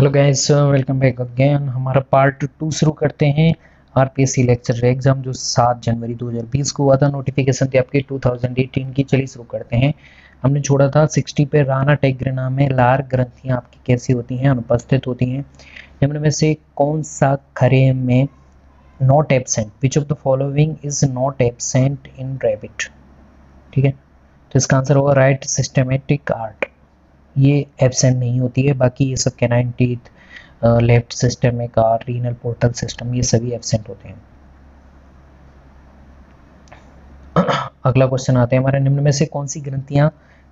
Hello guys, welcome back again. हमारा part 2 शुरू करते हैं। आरपीएससी लेक्चर एग्जाम जो 7 जनवरी 2020 को हुआ था, नोटिफिकेशन थी आपकी 2018 की। चलिए शुरू करते हैं। हमने छोड़ा था 60 पे। राना टेग्रेना में लार ग्रंथियां आपकी कैसी होती हैं, अनुपस्थित होती हैं। निम्न में से कौन सा खरे में not absent, which of the following is not absent in rabbit? ठीक है, तो इसका आंसर होगा राइट सिस्टमेटिक आर्ट। ये एब्सेंट नहीं होती है, बाकी ये सब canine teeth, left systemic arch, renal portal system, ये सभी एब्सेंट होते हैं। अगला क्वेश्चन आते हैं हमारे। निम्न में से कौन सी ग्रंथियां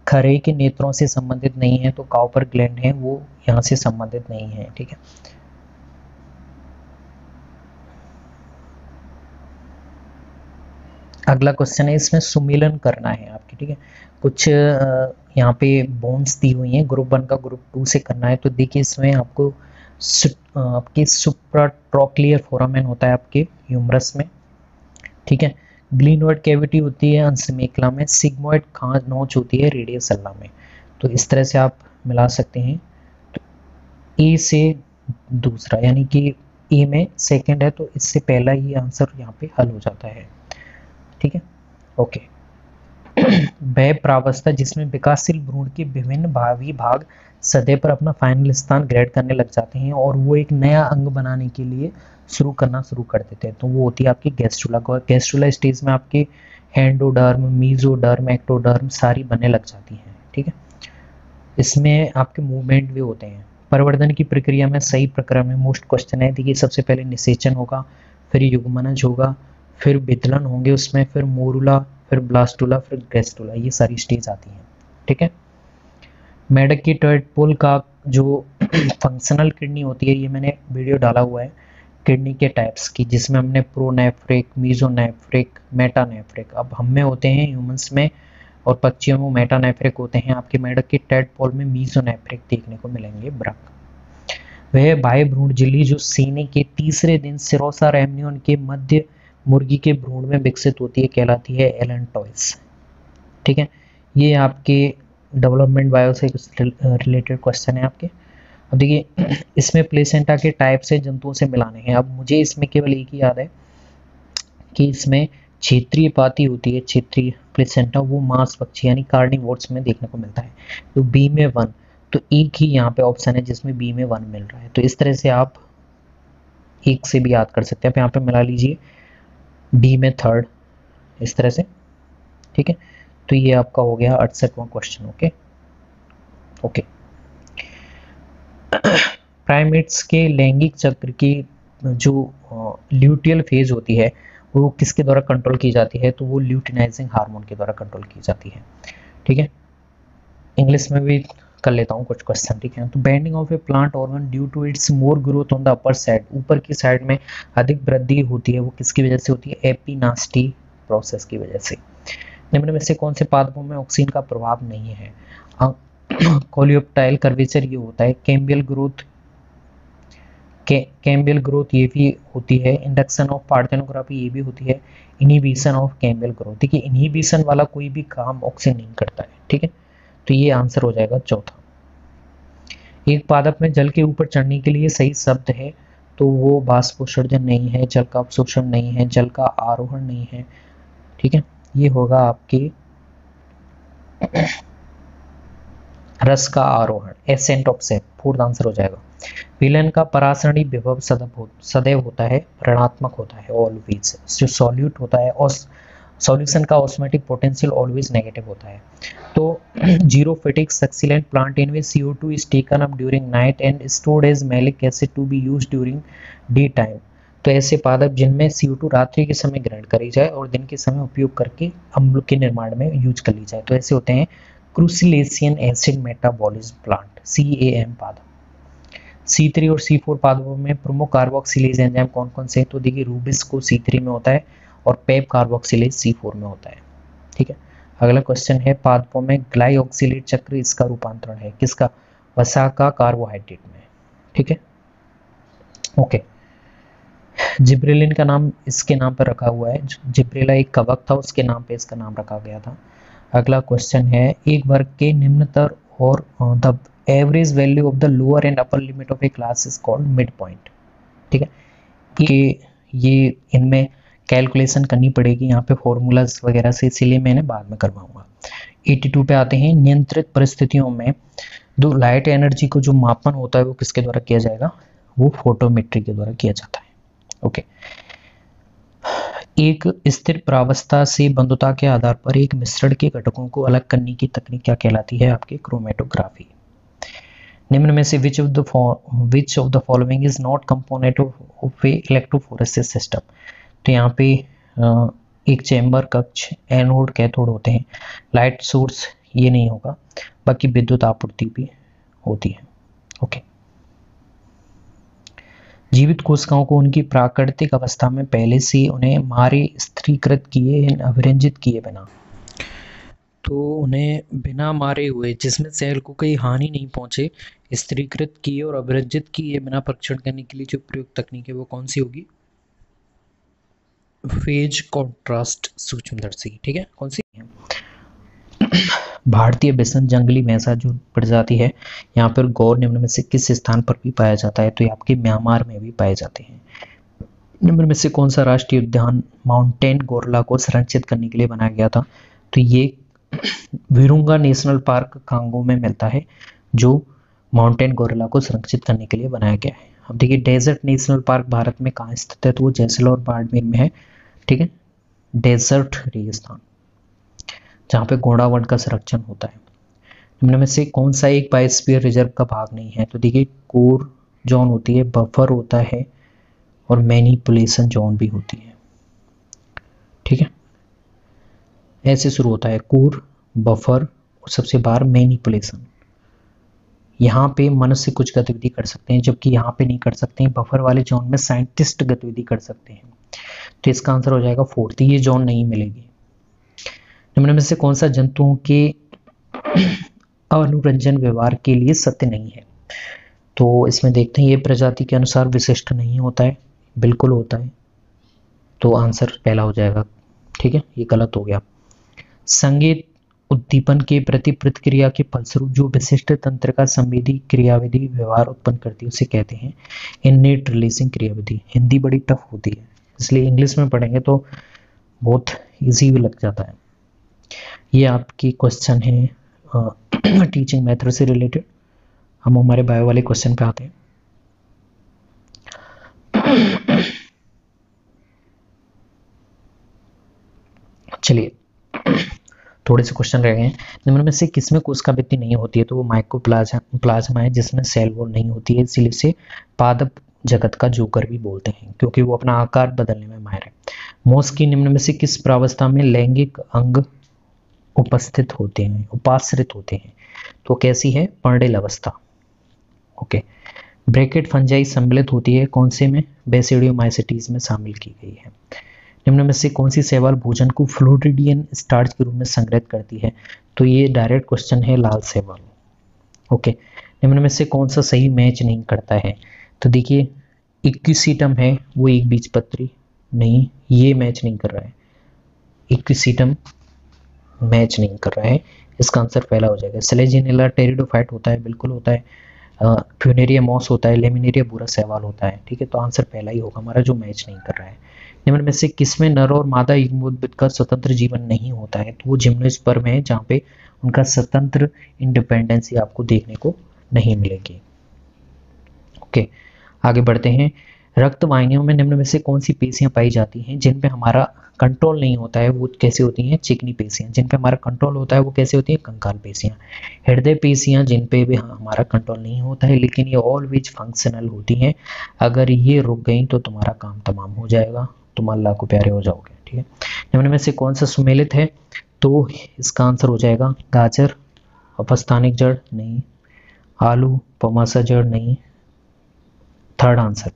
खरे के नेत्रों से संबंधित नहीं है? तो काउपर ग्लैंड है, वो यहाँ से संबंधित नहीं है। ठीक है, अगला क्वेश्चन है, इसमें सुमेलन करना है आपकी। ठीक है, कुछ यहाँ पे बोन्स दी हुई हैं, ग्रुप 1 का ग्रुप 2 से करना है। तो देखिए, इसमें आपको आपके सुप्राट्रोक्लियर फोरामेन होता है आपके ह्यूमरस में। ठीक है, ग्लिनोइड कैविटी होती है अंश मेखला में, सिग्मोइड खांच नोच होती है रेडियस सल्ला में। तो इस तरह से आप मिला सकते हैं। तो ए से दूसरा, यानी कि ए में सेकंड है, तो इससे पहला ही आंसर यहाँ पे हल हो जाता है। ठीक है, ओके। वह प्रावस्था जिसमें विकासशील भ्रूण के विभिन्न भावी भाग सतह पर अपना फाइनल स्थान ग्रहण करने लग जाते हैं और वो एक नया अंग बनाने के लिए शुरू कर देते हैं, तो वो होती है आपकी गैस्ट्रुला। गैस्ट्रुला स्टेज में आपके हैंडोडर्म, मीजोडर्म, एक्टोडर्म सारी बनने लग जाती हैं। ठीक है, इसमें आपके मूवमेंट भी होते हैं। परिवर्धन की प्रक्रिया में सही प्रक्रम में मोस्ट क्वेश्चन है। देखिए, सबसे पहले निषेचन होगा, फिर युग्मनज होगा, फिर वितलन होंगे उसमें, फिर मोरुला, फिर ब्लास्टुला, फिर गैस्टुला, ये सारी स्टेज आती हैं। ठीक है, मेढक की टर्टपोल का जो फंक्शनल किडनी होती है, ये मैंने वीडियो डाला हुआ है किडनी के टाइप्स की, जिसमें हमने प्रोनेफ्रिक, मीजोनेफ्रिक, मेटानेफ्रिक। अब हम में होते हैं ह्यूमंस में और पक्षियों में मेटानेफ्रिक होते हैं। आपके मेढक की टर्टपोल में मीजोनेफ्रिक देखने को मिलेंगे ब्रक। वह बाह्य भ्रूण झिल्ली जो सीने के तीसरे दिन सिरोसा रेमनियन के मध्य मुर्गी के भ्रूण में विकसित होती है, कहलाती है एलेंटॉइस। ठीक है, ये आपके डेवलपमेंट बायो से रिलेटेड क्वेश्चन है आपके। अब देखिए, इसमें प्लेसेंटा के टाइप से जंतुओं से मिलाने हैं। अब मुझे इसमें केवल एक ही याद है कि इसमें क्षेत्रीय पाती होती है, क्षेत्रीय प्लेसेंटा, वो मांस पक्षी यानी कार्निवोर्स में देखने को मिलता है। तो बी में 1, तो एक ही यहाँ पे ऑप्शन है जिसमें बी में 1 मिल रहा है। तो इस तरह से आप एक से भी याद कर सकते हैं। आप यहाँ पे मिला लीजिए डी में 3rd, इस तरह से। ठीक है, तो ये आपका हो गया 68वां क्वेश्चन। Okay okay. प्राइमेट्स के लैंगिक चक्र की जो ल्यूटियल फेज होती है, वो किसके द्वारा कंट्रोल की जाती है? तो वो ल्यूटिनाइजिंग हार्मोन के द्वारा कंट्रोल की जाती है। ठीक है, इंग्लिश में भी कर लेता हूँ कुछ क्वेश्चन। ठीक है, तो bending of a plant organ due to its more growth on the upper side, ऊपर की साइड में अधिक वृद्धि होती है, वो किसकी वजह से होती है? एपिनास्टी प्रोसेस की वजह से। निम्न में से कौन से पादपों में ऑक्सीजन का प्रभाव नहीं है? कोलियोप्टाइल कर्वेचर ये होता है। कैम्बियल ग्रोथ, कैम्बियल ग्रोथ ये भी होती है। इंडक्शन ऑफ पार्थेनोग्राफी ये भी होती है। Inhibition of cambial growth. देखिए, इनहिबिशन वाला कोई भी काम ऑक्सीजन नहीं करता है। ठीक है, तो ये आंसर हो जाएगा चौथा। एक पादप में जल के ऊपर चढ़ने के लिए सही शब्द है, तो वो बाष्पोत्सर्जन नहीं है, जल का अवशोषण नहीं है, जल का आरोहण नहीं है। ठीक है, ये होगा आपके रस का आरोहण, ascent of shape, fourth answer हो जाएगा। विलन का परासरणी विभव सदैव होता है, ऋणात्मक होता है ऑलवेज। जो सॉल्यूट होता है और सॉल्यूशन का ऑस्मोटिक पोटेंशियल ऑलवेज नेगेटिव होता है। तो xerophytic succulent plant in which CO2 is taken up during night and stored as malic acid to be used during day time. तो ऐसे पादप जिनमें CO2 रात्रि के समय ग्रहण करी जाए और दिन के समय उपयोग करके अम्ल के निर्माण में यूज कर ली जाए, तो ऐसे होते हैं क्रूसिलेशियन एसिड मेटाबॉलिज्म प्लांट, CAM पादप। C3 और C4 पादपों में प्रमुख कार्बोक्सिलेज एंजाइम कौन कौन से हैं? तो देखिए, रूबिस्को C3 में होता है और पेप कार्बोक्सिलेज C4 में होता है। ठीक है, अगला क्वेश्चन है, पादपों में ग्लाइऑक्सिलेट चक्र, इसका रूपांतरण है किसका? वसा का कार्बोहाइड्रेट में। ठीक है, ओके। जिब्रेलिन का नाम इसके नाम पर रखा हुआ है। जिब्रेला एक कवक था, उसके नाम पे इसका नाम रखा गया था। अगला क्वेश्चन है, एक वर्ग के निम्नतर और the average value of the lower and upper limit of A class is called mid point. ठीक है, कि ये इनमें कैलकुलेशन करनी पड़ेगी यहाँ पे फॉर्मूलाज वगैरह से, इसीलिए मैंने बाद में करवाऊंगा। 82 पे आते हैं। नियंत्रित परिस्थितियों में जो लाइट एनर्जी को जो मापन होता है वो किसके द्वारा किया जाएगा, वो फोटोमेट्री के द्वारा किया जाता है। ओके, एक स्थिर प्रावस्था से बंधुता के आधार पर एक मिश्रण के घटकों को अलग करने की तकनीक क्या कहलाती है, आपकी क्रोमेटोग्राफी। निम्न में से विच of the following is not component of A electrophoresis system. तो यहाँ पे एक चैम्बर, कक्ष, एनोड, कैथोड होते हैं। लाइट सोर्स ये नहीं होगा, बाकी विद्युत आपूर्ति भी होती है। ओके, जीवित कोशिकाओं को उनकी प्राकृतिक अवस्था में पहले से उन्हें मारे, स्थिरीकृत किए, अभिरंजित किए बिना, तो उन्हें बिना मारे हुए, जिसमें सेल को कोई हानि नहीं पहुंचे, स्थिरीकृत किए और अभिरंजित किए बिना परीक्षण करने के लिए जो प्रयुक्त तकनीक है वो कौन सी होगी, फेज कॉन्ट्रास्ट सूक्ष्मदर्शी। ठीक है, कौन सी है? भारतीय बिसन जंगली भैंसा जो प्रजाति है, यहाँ पर गौर निम्न में से किस स्थान पर भी पाया जाता है, तो ये आपके म्यांमार में भी पाए जाते हैं। निम्न में से कौन सा राष्ट्रीय उद्यान माउंटेन गोरिल्ला को संरक्षित करने के लिए बनाया गया था, तो ये विरुंगा नेशनल पार्क कांगो में मिलता है, जो माउंटेन गोरिल्ला को संरक्षित करने के लिए बनाया गया है। अब देखिए, डेजर्ट नेशनल पार्क भारत में कहाँ स्थित है, तो वो जैसलमेर बाड़मेर में है। ठीक है, डेजर्ट रेगिस्तान जहाँ पे घोड़ावड़ का संरक्षण होता है। निम्न में से कौन सा एक बायोस्फीयर रिजर्व का भाग नहीं है, तो देखिए कोर जोन होती है, बफर होता है और मैनिपुलेशन जोन भी होती है। ठीक है, ऐसे शुरू होता है, कोर, बफर और सबसे बाहर मैनिपुलेशन। यहाँ पे मनुष्य कुछ गतिविधि कर सकते हैं, जबकि यहाँ पे नहीं कर सकते हैं। बफर वाले जोन में साइंटिस्ट गतिविधि कर सकते हैं, तो इसका आंसर हो जाएगा 4, ये जोन नहीं मिलेगी। निम्न में से कौन सा जंतुओं के अनुरंजन व्यवहार के लिए सत्य नहीं है, तो इसमें देखते हैं, ये प्रजाति के अनुसार विशिष्ट नहीं होता है, बिल्कुल होता है, तो आंसर पहला हो जाएगा। ठीक है, ये गलत हो गया। संगीत उद्दीपन के प्रति प्रतिक्रिया के फलस्वरूप जो विशिष्ट तंत्र का संवेदी क्रियाविधि व्यवहार उत्पन्न करती है उसे कहते हैं इन्नेट रिलीजिंग क्रियाविधि। हिंदी बड़ी टफ होती है, इसलिए इंग्लिश में पढ़ेंगे तो बहुत इजी भी लग जाता है। ये आपकी क्वेश्चन है टीचिंग मेथड से रिलेटेड। हम हमारे बायो वाले क्वेश्चन पे आते हैं। चलिए, थोड़े से क्वेश्चन रह गए हैं। निम्न में से किसमें कोशिका भित्ति नहीं होती है, तो वो माइकोप्लाज्मा है, जिसमें सेल वॉल नहीं होती है, इसीलिए इसे पादप जगत का जोकर भी बोलते हैं, क्योंकि वो अपना आकार बदलने में माहिर है। मोस की निम्न में से किस प्रावस्था में लैंगिक अंग उपाश्रित होते हैं, तो कैसी है, पर्णिल अवस्था। ओके, ब्रैकेट फंजाई सम्मिलित होती है कौन से में, बेसिडियोमाइसिटीज में शामिल की गई है। निम्न में से कौन सी शैवाल भोजन को फ्लोरिडियन स्टार्च के रूप में संग्रहित करती है, तो ये डायरेक्ट क्वेश्चन है, लाल शैवाल। ओके, निम्न में से कौन सा सही मैच नहीं करता है, तो देखिए इक्विसीटम है, वो एक बीजपत्री नहीं, ये मैच नहीं कर रहा है, इक्विसीटम मैच नहीं कर रहा है, इसका आंसर पहला हो जाएगा। सेलेजिनेला टेरिडोफाइट होता है, बिल्कुल होता है। फ्यूनेरिया मॉस होता है, लेमिनेरिया बुरा शैवाल होता है। ठीक है, तो आंसर पहला ही होगा हमारा, जो मैच नहीं कर रहा है। निम्न में से किसमें नर और मादा युग्मोद्भिद का स्वतंत्र जीवन नहीं होता है, तो वो जिम्नोस्पर्म है, जहाँ पे उनका स्वतंत्र इंडिपेंडेंसी आपको देखने को नहीं मिलेगी। ओके, आगे बढ़ते हैं। रक्त वाहिनियों में निम्न में से कौन सी पेशियां पाई जाती हैं जिन पे हमारा कंट्रोल नहीं होता है, वो कैसे होती हैं, चिकनी पेशियां। जिन पे हमारा कंट्रोल होता है वो कैसे होती हैं, कंकाल पेशियां। हृदय पेशियां जिन पे भी हमारा कंट्रोल नहीं होता है, लेकिन ये ऑलवेज फंक्शनल होती हैं। अगर ये रुक गई तो तुम्हारा काम तमाम हो जाएगा, तुम अल्लाह को प्यारे हो जाओगे। ठीक है, निम्न में से कौन सा सुमेलित है, तो इसका आंसर हो जाएगा गाजर। अपस्थानिक जड़ नहीं, आलू, पमासा जड़ नहीं, third answer.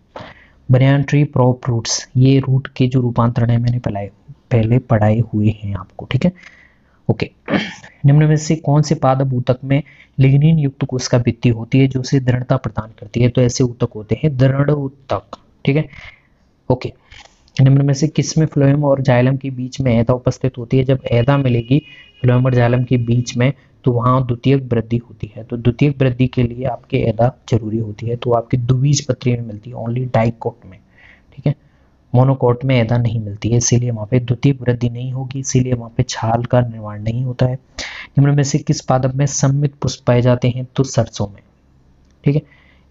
Banyan tree prop roots, ये रूट के जो रूपांतरण है मैंने पहले पढ़ाए हुए हैं आपको। ठीक है, ओके। निम्न में से कौन से पादप ऊतक में लिग्निन युक्त कोशिका भित्ति होती है जो उसे दृढ़ता प्रदान करती है, तो ऐसे ऊतक होते हैं दृढ़ ऊतक। ठीक है, ओके। निम्न में से किसमें फ्लोएम और जाइलम के बीच में ऐदा उपस्थित होती है, जब ऐदा मिलेगी फ्लोएम और जाइलम के बीच में तो वहाँ द्वितीयक वृद्धि होती है। तो द्वितीयक वृद्धि के लिए आपके एदा जरूरी होती है, तो आपकी द्विबीजपत्री में मिलती है, ओनली डाइकोट में, ठीक है। मोनोकोट में एदा नहीं मिलती है, इसीलिए वहाँ पे द्वितीयक वृद्धि नहीं होगी, इसीलिए वहाँ पे छाल का निर्माण नहीं होता है। निम्न में से किस पादप में सममित पुष्प पाए जाते हैं? तो सरसों में, ठीक है।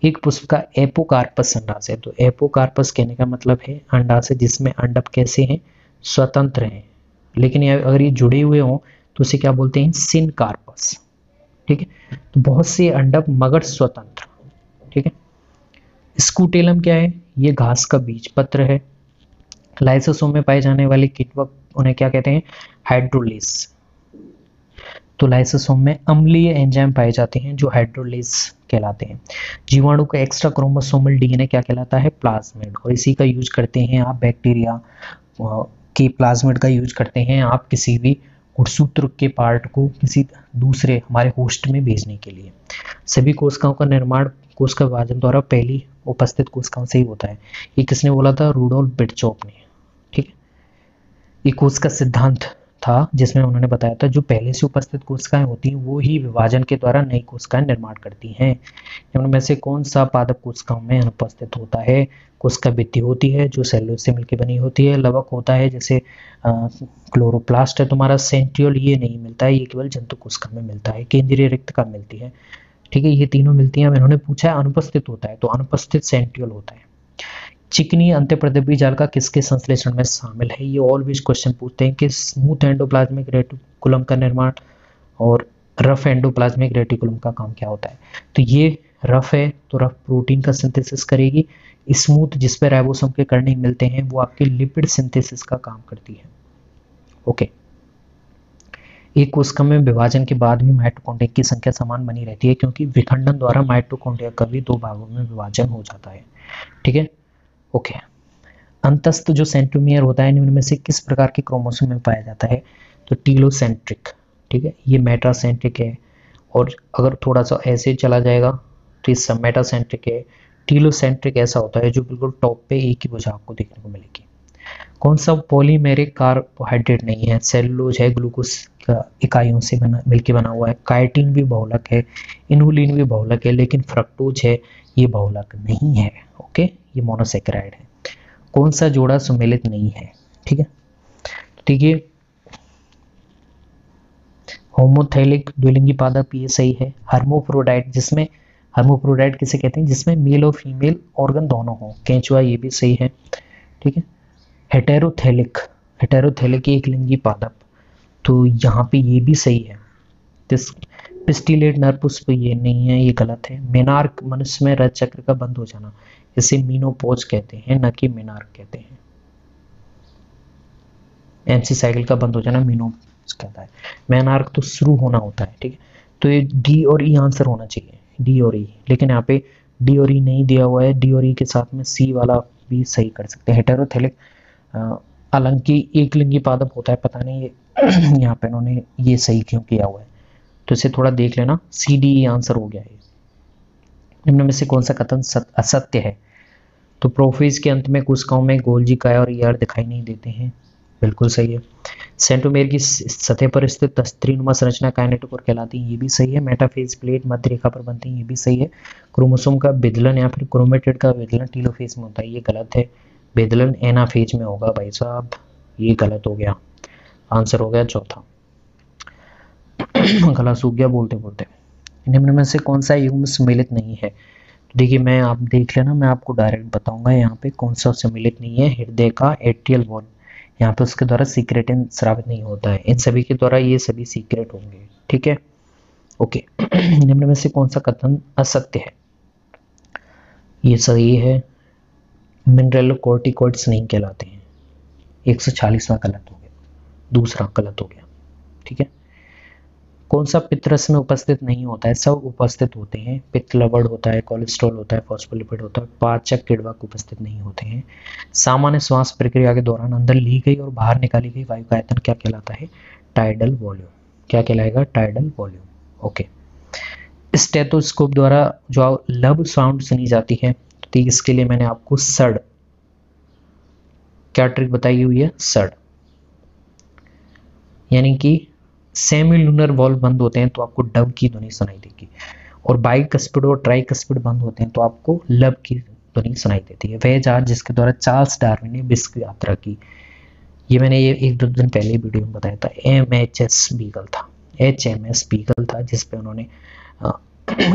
एक पुष्प का एपोकार्पस अंडाशय है, तो एपोकार्पस कहने का मतलब है अंडाशय जिसमें अंडक कैसे हैं? स्वतंत्र हैं, लेकिन अगर ये जुड़े हुए हों तो उसे क्या बोलते हैं? सिनकार्पस, ठीक है। तो बहुत से अंडक मगर स्वतंत्र, ठीक है। स्कूटेलम क्या है? ये घास का बीज पत्र है। लाइसोसोम में पाए जाने वाले कीटवक उन्हें क्या कहते हैं? हाइड्रोलिस। तो लाइसोसोम में अम्लीय एंजाइम पाए जाते हैं जो हाइड्रोलिस कहलाते हैं। जीवाणु का एक्स्ट्रा क्रोमोसोमल डीएनए क्या कहलाता है? प्लाज्मिड। और इसी का यूज करते हैं आप बैक्टीरिया के प्लाज्मिड का यूज करते हैं आप किसी भी गुणसूत्र के पार्ट को किसी दूसरे हमारे होस्ट में भेजने के लिए। सभी कोशिकाओं का निर्माण कोशिका विभाजन द्वारा पहली उपस्थित कोशिकाओं से ही होता है। ये किसने बोला था? रूडोल्फ बिरचॉफ ने, ठीक है। ये कोशिका सिद्धांत था जिसमें उन्होंने बताया था जो पहले से उपस्थित कोशिकाएं होती हैं वो ही विभाजन के द्वारा नई कोशिकाएं निर्माण करती हैं। इनमें से कौन सा पादप कोशिकाओं में अनुपस्थित होता है? कोशिका भित्ति होती है जो सेलुलोज से मिलकर बनी होती है। लवक होता है जैसे क्लोरोप्लास्ट है तुम्हारा। सेंट्रियोल ये नहीं मिलता है, ये केवल जंतु कोशिका में मिलता है। केंद्रीय रिक्तका मिलती है, ठीक है। ये तीनों मिलती हैं। इन्होंने पूछा है अनुपस्थित होता है, तो अनुपस्थित सेंट्रियोल होता है। चिकनी अंत्यप्रदेवी जाल का किसके संश्लेषण में शामिल है? ये ऑलवेज क्वेश्चन पूछते हैं कि स्मूथ एंडोप्लाज्मिक रेटिकुलम का निर्माण और रफ एंडोप्लाज्मिक रेटिकुलम का काम क्या होता है? तो ये रफ है तो रफ प्रोटीन का सिंथेसिस करेगी। स्मूथ जिस पे राइबोसोम के कण नहीं मिलते हैं वो आपके लिपिड सिंथेसिस का काम करती है, ओके। एक कोशिका में विभाजन के बाद भी माइटोकॉन्ड्रिया की संख्या समान बनी रहती है क्योंकि विखंडन द्वारा माइटोकॉन्ड्रिया का भी दो भागों में विभाजन हो जाता है, ठीक है, ओके। अंतस्थ जो सेंट्रोमियर होता है निम्न में से किस प्रकार के क्रोमोसोम में पाया जाता है? तो टीलोसेंट्रिक, ठीक है। ये मेटासेंट्रिक है, और अगर थोड़ा सा ऐसे चला जाएगा तो ये सब मेटासेंट्रिक है। टीलोसेंट्रिक ऐसा होता है जो बिल्कुल टॉप पे एक ही भुजा आपको देखने को मिलेगी। कौन सा पॉलीमेरिक कार्बोहाइड्रेट नहीं है? सेलुलोज है, ग्लूकोज का इकाइयों से मिलकर बना हुआ है। काइटिन भी बहुलक है, इनुलिन भी बहुलक है, लेकिन फ्रक्टोज है ये बहुलक नहीं है, ओके। ये मोनोसेकेराइड है। कौन सा जोड़ा सुमेलित नहीं है? ठीक है, ठीक है। होमोथैलिक द्विलिंगी पादप ये सही है। हर्मोफ्रोडाइट, जिसमें हर्मोफ्रोडाइट किसे कहते हैं? जिसमें मेल और फीमेल ऑर्गन दोनों हो। केंचुआ ये भी सही है, ठीक है। हेटेरोथैलिक, हेटेरोथैलिक एक लिंगी पादप, तो यहाँ पे ये भी सही है। पिस्टिलेट नरपुष्प ये नहीं है, ये गलत है। मेनार्क मनुष्य में रज चक्र का बंद हो जाना, इसे मीनोपॉज कहते हैं, न कि मेनार्क कहते हैं। एमसी साइकिल का बंद हो जाना मीनोपॉज कहता है। मेनार्क तो शुरू होना होता है, ठीक है। तो ये डी और ई आंसर होना चाहिए, डी और ई, लेकिन यहाँ पे डी और ई नहीं दिया हुआ है। डी और ई के साथ में सी वाला भी सही कर सकते हैं। हेटेरोथैलिक हालांकि एक लिंगी पादप होता है, पता नहीं ये यहाँ पे इन्होंने ये सही क्यों किया हुआ है, तो इसे थोड़ा देख लेना। सी डी ई आंसर हो गया है। निम्न में से कौन सा कथन असत्य है? तो प्रोफेज के अंत में कोशिकाओं में गोल्जी काय और ईआर दिखाई नहीं देते हैं, बिल्कुल सही है। सेंट्रोमेयर की सतह पर स्थित त्रिनुमा संरचना काइनेटोकोर कहलाती है, ये भी सही है। मेटाफेज प्लेट मध्य रेखा पर बनती है, ये भी सही है। क्रोमोसोम का विदलन या फिर क्रोमेटिड का विदलन टीलोफेज में होता है, ये गलत है। विदलन एनाफेज में होगा भाई साहब, ये गलत हो गया। आंसर हो गया चौथा। गला सूख गया बोलते बोलते। निम्न में से कौन सा युग्म सम्मिलित नहीं है? देखिए मैं, आप देख लेना, मैं आपको डायरेक्ट बताऊंगा यहाँ पे कौन सा सम्मिलित नहीं है। हृदय का एट्रियल वॉल, यहाँ पे उसके द्वारा सीक्रेटिन स्रावित नहीं होता है। इन सभी के द्वारा ये सभी सीक्रेट होंगे, ठीक है, ओके। निम्न में से कौन सा कथन असत्य है? ये सही है। मिनरलोकॉर्टिकॉइड्स नहीं कहलाते हैं, 140वां गलत हो गया, दूसरा गलत हो गया, ठीक है। कौन सा पित्तरस में उपस्थित नहीं होता है? सब उपस्थित होते हैं। पित्त लवण होता है, कोलेस्ट्रॉल होता है, फॉस्फोलिपिड होता है। पाचक किण्वक उपस्थित नहीं होते हैं। सामान्य श्वास प्रक्रिया के दौरान अंदर ली गई और बाहर निकाली गई वायु का आयतन क्या कहलाता है? Tidal volume. क्या कहलाएगा? Tidal volume, okay. स्टेथोस्कोप द्वारा जो लब साउंड सुनी जाती है, तो इसके लिए मैंने आपको सड़ क्या ट्रिक बताई हुई है? सड़, यानी कि सेमी लूनर वॉल्व बंद होते हैं तो आपको डव की ध्वनि सुनाई देगी, और बाइकस्पिड और ट्राइकस्पिड बंद होते हैं तो आपको लब की ध्वनि सुनाई देती है। वह जहाज जिसके द्वारा चार्ल्स डार्विन ने विश्व यात्रा की, ये मैंने ये 1-2 दिन पहले वीडियो में बताया था, HMS बीगल था। HMS बीगल था जिस पे उन्होंने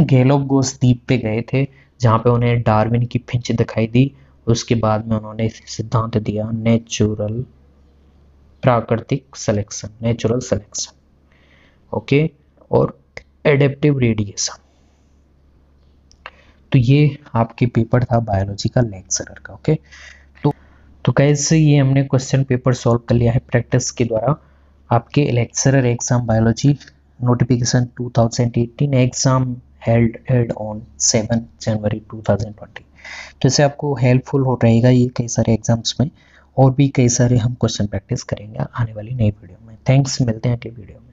गैलोपगोस द्वीप पे गए थे, जहाँ पे उन्हें डार्विन की फिंच दिखाई दी। उसके बाद में उन्होंने सिद्धांत दिया नेचुरल प्राकृतिक सिलेक्शन, नेचुरल सिलेक्शन, ओके, और एडेप्टिव रेडिएशन। तो ये आपके पेपर था बायोलॉजी का लेक्चरर का, ओके। तो कैसे ये हमने क्वेश्चन पेपर सॉल्व कर लिया है प्रैक्टिस के द्वारा। आपके lecturer exam biology notification 2018 exam held on 7 जनवरी 2020। तो इससे आपको हेल्पफुल हो रहेगा ये कई सारे एग्जाम्स में, और भी कई सारे हम क्वेश्चन प्रैक्टिस करेंगे आने वाली नई वीडियो में। थैंक्स, मिलते हैं अगली वीडियो में।